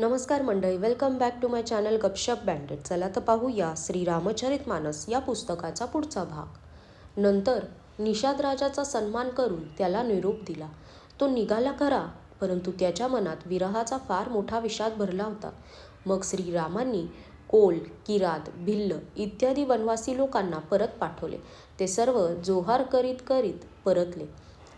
नमस्कार मंडळी, welcome back to my channel Gapshap banded. चला तर पाहूया श्री रामचरितमानस या पुस्तकाचा पुढचा भाग. नंतर निषाद राजाचा सन्मान करून त्याला निरोप दिला. तो निघाला खरा, परंतु त्याच्या मनात विरहाचा फार मोठा विषाद भरला होता. मग श्रीरामांनी कोल, किरात, भिल्ल इत्यादी वनवासी लोकांना परत पाठवले. ते सर्व जोहार करीत करीत परतले.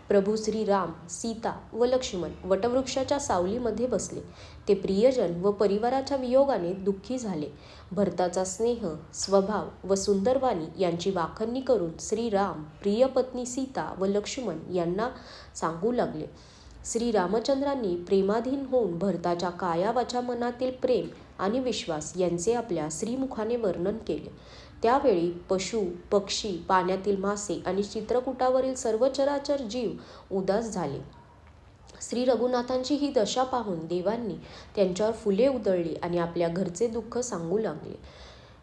प्रभू श्रीराम, सीता व लक्ष्मण वटवृक्षाच्या सावलीमध्ये बसले. ते प्रियजन व परिवाराच्या वियोगाने दुःखी झाले. भरताचा स्नेह, स्वभाव व सुंदरवाणी यांची वाखण्णी करून श्रीराम प्रियपत्नी सीता व लक्ष्मण यांना सांगू लागले. श्री रामचंद्रांनी प्रेमाधीन होऊन भरताच्या काया वाचा मनातील प्रेम आणि विश्वास यांचे आपल्या श्रीमुखाने वर्णन केले. त्यावेळी पशु, पक्षी, पाण्यातील मासे आणि चित्रकूटावरील सर्व चराचर जीव उदास झाले. श्री रघुनाथांची ही दशा पाहून देवांनी त्यांच्यावर फुले उधळली आणि आपल्या घरचे दुःख सांगू लागले.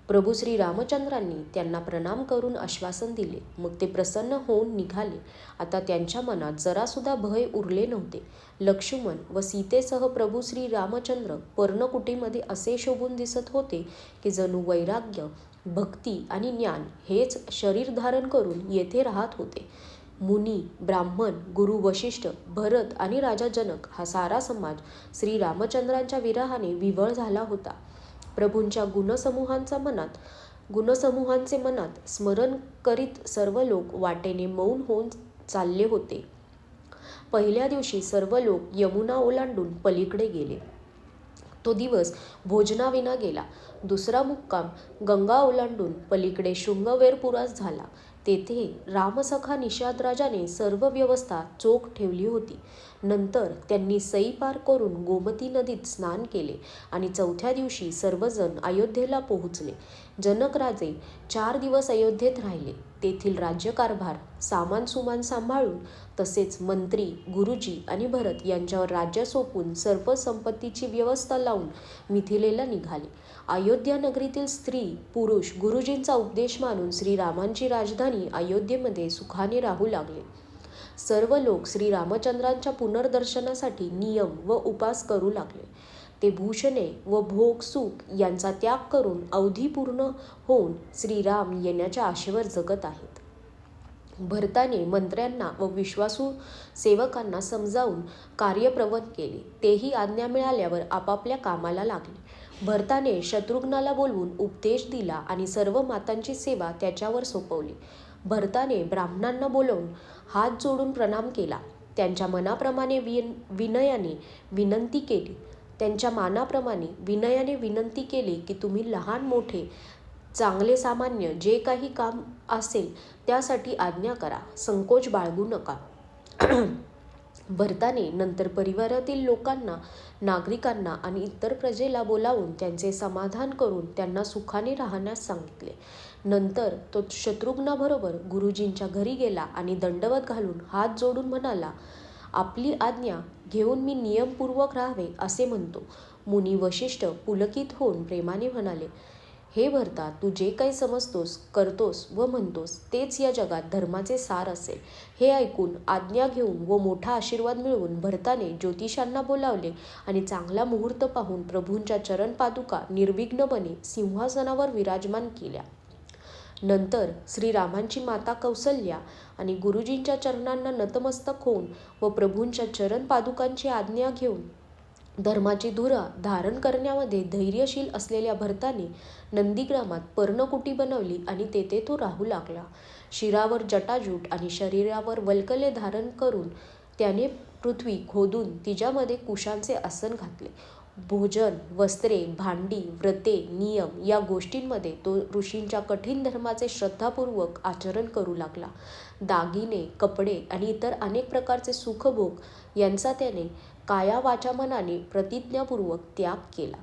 प्रभू श्री रामचंद्रांनी त्यांना प्रणाम करून आश्वासन दिले. मग ते प्रसन्न होऊन निघाले. आता त्यांच्या मनात जरासुद्धा भय उरले नव्हते. लक्ष्मण व सीतेसह प्रभू श्री रामचंद्र पर्णकुटीमध्ये असे शोभून दिसत होते की जणू वैराग्य, भक्ती आणि ज्ञान हेच शरीर धारण करून येथे राहत होते. मुनी, ब्राह्मण, गुरु वशिष्ठ, भरत आणि राजा जनक हा सारा समाज श्री रामचंद्रांच्या विरहाने विव्हळ झाला होता. प्रभूंच्या गुणसमूहांचे मनात स्मरण करीत सर्व लोक वाटेने मौन होऊन चालले होते. पहिल्या दिवशी सर्व लोक यमुना ओलांडून पलीकडे गेले. तो दिवस भोजनाविना गेला. दुसरा मुक्काम गंगा ओलांडून पलीकडे शृंगवेरपुरास झाला. तेथे रामसखा निषाद राजाने सर्व व्यवस्था चोख ठेवली होती. नंतर त्यांनी सई पार करून गोमती नदीत स्नान केले आणि चौथ्या दिवशी सर्वजण अयोध्येला पोहोचले. जनक राजे 4 दिवस अयोध्येत राहिले. तेथील राज्यकारभार, सामान सुमान सांभाळून तसेच मंत्री, गुरुजी आणि भरत यांच्यावर राज्य सोपवून सर्व संपत्तीची व्यवस्था लावून मिथिलेला निघाले. अयोध्या नगरीतील स्त्री, पुरुष गुरुजींचा उपदेश मानून श्रीरामांची राजधानी अयोध्येमध्ये सुखाने राहू लागले. सर्व लोक श्री रामचंद्रांच्या पुनर्दर्शनासाठी नियम व उपास करू लागले. ते भूषणे व भोग सुख यांचा त्याग करून अवधी पूर्ण होऊन श्रीराम येण्याच्या आशेवर जगत आहेत. भरताने मंत्र्यांना व विश्वासू सेवकांना समजावून कार्यप्रवत केले. तेही आज्ञा मिळाल्यावर आपापल्या कामाला लागले. भरताने शत्रुघ्नाला बोलवून उपदेश दिला आणि सर्व मातांची सेवा त्याच्यावर सोपवली. भरताने ब्राह्मणांना बोलवून हात जोडून प्रणाम केला. त्यांच्या मनाप्रमाणे विनयाने विनंती केली की तुम्ही लहान मोठे, चांगले सामान्य जे काही काम असेल त्यासाठी आज्ञा करा, संकोच बाळगू नका. भरताने नंतर परिवारातील लोकांना, नागरिकांना आणि इतर प्रजेला बोलावून त्यांचे समाधान करून त्यांना सुखाने राहण्यास सांगितले. नंतर तो शत्रुघ्नाबरोबर गुरुजींच्या घरी गेला आणि दंडवत घालून हात जोडून म्हणाला, आपली आज्ञा घेऊन मी नियमपूर्वक राहावे असे म्हणतो. मुनी वशिष्ठ पुलकित होऊन प्रेमाने म्हणाले, हे भरता, तू जे काही समजतोस, करतोस व म्हणतोस तेच या जगात धर्माचे सार असेल. हे ऐकून आज्ञा घेऊन व मोठा आशीर्वाद मिळवून भरताने ज्योतिषांना बोलावले आणि चांगला मुहूर्त पाहून प्रभूंच्या चरणपादुका निर्विघ्नपणे सिंहासनावर विराजमान केल्या. नंतर श्रीरामांची माता कौसल्या आणि गुरुजींच्या चरणांना नतमस्तक होऊन व प्रभूंच्या चरणपादुकांची आज्ञा घेऊन धर्माची धुरा धारण करण्यामध्ये धैर्यशील असलेल्या भरताने नंदीग्रामात पर्णकुटी बनवली आणि तेथे तो राहू लागला. शिरावर जटाजूट आणि शरीरावर वल्कले धारण करून त्याने पृथ्वी खोदून तिच्यामध्ये कुशांचे आसन घातले. भोजन, वस्त्रे, भांडी, व्रते, नियम या गोष्टींमध्ये तो ऋषींच्या कठीण धर्माचे श्रद्धापूर्वक आचरण करू लागला. दागिने, कपडे आणि इतर अनेक प्रकारचे सुखभोग यांचा त्याने काया वाचा मनाने प्रतिज्ञापूर्वक त्याग केला.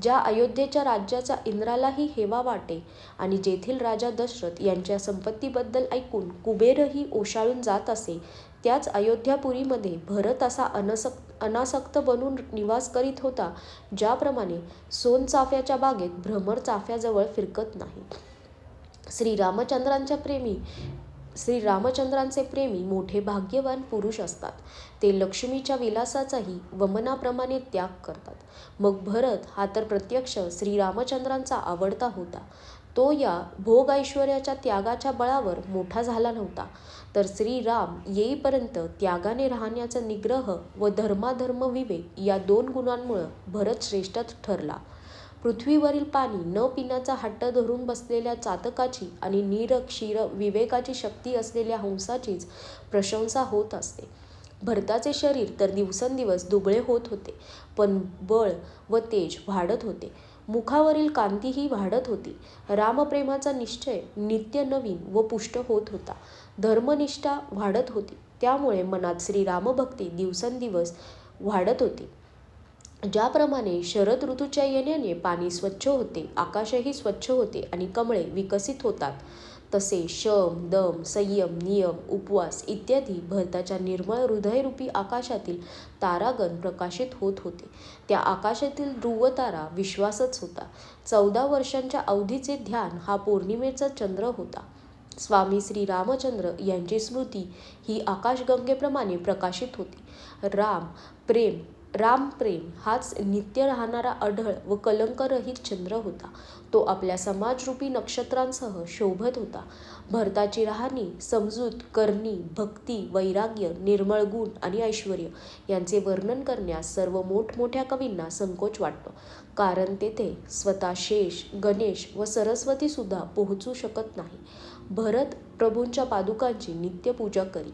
ज्या अयोध्येच्या राज्याचा इंद्रालाही हेवा वाटे आणि जेथील राजा दशरथ यांच्या संपत्तीबद्दल ऐकून कुबेरही ओशाळून जात असे, त्याच अयोध्यापुरीमध्ये भरत असा अनासक्त बनून निवास करीत होता, ज्याप्रमाणे सोनचाफ्याच्या बागेत भ्रमर चाफ्याजवळ फिरकत नाही. श्री रामचंद्रांच्या प्रेमी श्री रामचंद्रांचे प्रेमी मोठे भाग्यवान पुरुष असतात. ते लक्ष्मीच्या विलासाचाही वमनाप्रमाणे त्याग करतात. मग भरत हा तर प्रत्यक्ष श्री रामचंद्रांचा आवडता होता. तो या भोग ऐश्वर्याच्या त्यागाच्या बळावर मोठा झाला नव्हता, तर श्रीराम येईपर्यंत त्यागाने राहण्याचा निग्रह व धर्माधर्म विवेक या 2 गुणांमुळे भरत श्रेष्ठ ठरला. पृथ्वीवरील पाणी न पिण्याचा हट्ट धरून बसलेल्या चातकाची आणि क्षीर विवेकाची शक्ती असलेल्या हंसाचीच प्रशंसा होत असते. भरताचे शरीर तर दिवसेंदिवस दुबळे होत होते, पण बळ व तेज वाढत होते. मुखावरील कांतीही वाढत होती. रामप्रेमाचा निश्चय नित्य नवीन व पुष्ट होत होता. धर्मनिष्ठा वाढत होती. त्यामुळे मनात श्रीरामभक्ती दिवसेंदिवस वाढत होती. ज्याप्रमाणे शरद ऋतूच्या येण्याने पाणी स्वच्छ होते, आकाशही स्वच्छ होते आणि कमळे विकसित होतात, तसे शम, दम, संयम, नियम, उपवास इत्यादी भरताच्या निर्मळ हृदयरूपी आकाशातील तारागण प्रकाशित होत होते. त्या आकाशातील ध्रुवतारा विश्वासच होता. 14 वर्षांच्या अवधीचे ध्यान हा पौर्णिमेचा चंद्र होता. स्वामी श्री रामचंद्र यांची स्मृती ही आकाशगंगेप्रमाणे प्रकाशित होती. राम प्रेम हाच नित्य राहणारा अढळ व कलंकरहित चंद्र होता. तो आपल्या समाजरूपी नक्षत्रांसह शोभत होता. भरताची राहणी, समजूत, करणी, भक्ती, वैराग्य, निर्मळ गुण आणि ऐश्वर यांचे वर्णन करण्यास सर्व मोठमोठ्या कवींना संकोच वाटतो, कारण तेथे स्वतः शेष, गणेश व सरस्वती सुद्धा पोहोचू शकत नाही. भरत प्रभूंच्या पादुकांची नित्य पूजा करी.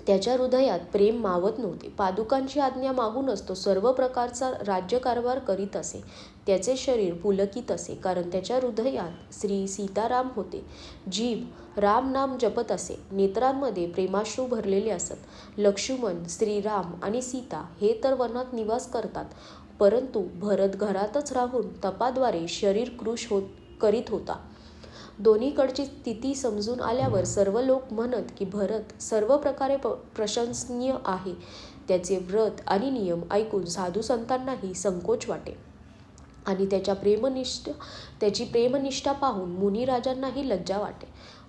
त्याच्या हृदयात प्रेम मावत नव्हते. पादुकांची आज्ञा मागूनच तो सर्व प्रकारचा राज्यकारभार करीत असे. त्याचे शरीर पुलकित असे, कारण त्याच्या हृदयात श्री सीताराम होते. जीभ राम नाम जपत असे. नेत्रांमध्ये प्रेमाश्रू भरलेले असत. लक्ष्मण, श्रीराम आणि सीता हे तर वनात निवास करतात, परंतु भरत घरातच राहून तपाद्वारे शरीर कृश करीत होता. दोन्हीकडची स्थिती समजून आल्यावर सर्व लोक म्हणत की भरत सर्व प्रकारे प्रशंसनीय आहे. त्याचे व्रत आणि नियम ऐकून साधू संतांनाही संकोच वाटे आणि त्याची प्रेमनिष्ठा पाहून मुनिराजांनाही लज्जा वाटे.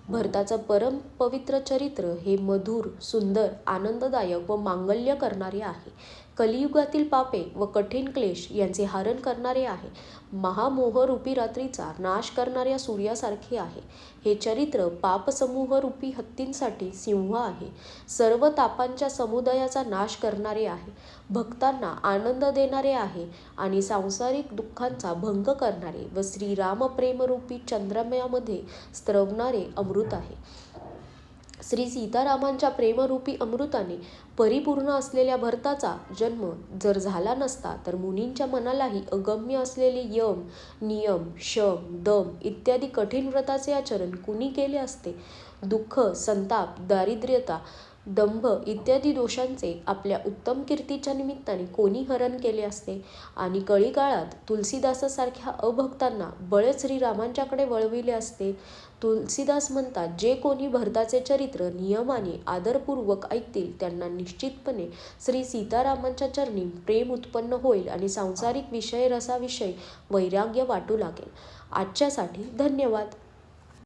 भरताचं परम पवित्र चरित्र हे मधुर, सुंदर, आनंददायक व मांगल्य करणारे आहे. कलियुगातील पापे व कठीण क्लेश यांचे हरण करणारे आहे. महामोहरूपी रात्रीचा नाश करणाऱ्या सूर्यासारखे आहे. हे चरित्र पापसमूहरूपी हत्तींसाठी सिंह आहे. सर्व तापांच्या समुदायाचा नाश करणारे आहे. भक्तांना आनंद देणारे आहे आणि सांसारिक दुःखांचा भंग करणारे व श्रीरामप्रेमरूपी चंद्रमयामध्ये स्त्रवणारे अमृत आहे. श्री सीतारामांच्या प्रेमरूपी अमृताने परिपूर्ण असलेल्या भरताचा जन्म जर झाला नसता, तर मुनींच्या मनालाही अगम्य असलेले यम, नियम, शम, दम इत्यादी कठीण व्रताचे आचरण कुणी केले असते? दुःख, संताप, दारिद्र्यता, दंभ इत्यादी दोषांचे आपल्या उत्तम कीर्तीच्या निमित्ताने कोणी हरण केले असते? आणि कळीकाळात तुलसीदासासारख्या अभक्तांना बळ श्रीरामांच्याकडे वळविले असते. तुलसीदास म्हणतात, जे कोणी भरताचे चरित्र नियमाने आदरपूर्वक ऐकतील त्यांना निश्चितपणे श्री सीतारामांच्या चरणी प्रेम उत्पन्न होईल आणि सांसारिक विषय रसाविषयी वैराग्य वाटू लागेल. आजच्यासाठी धन्यवाद.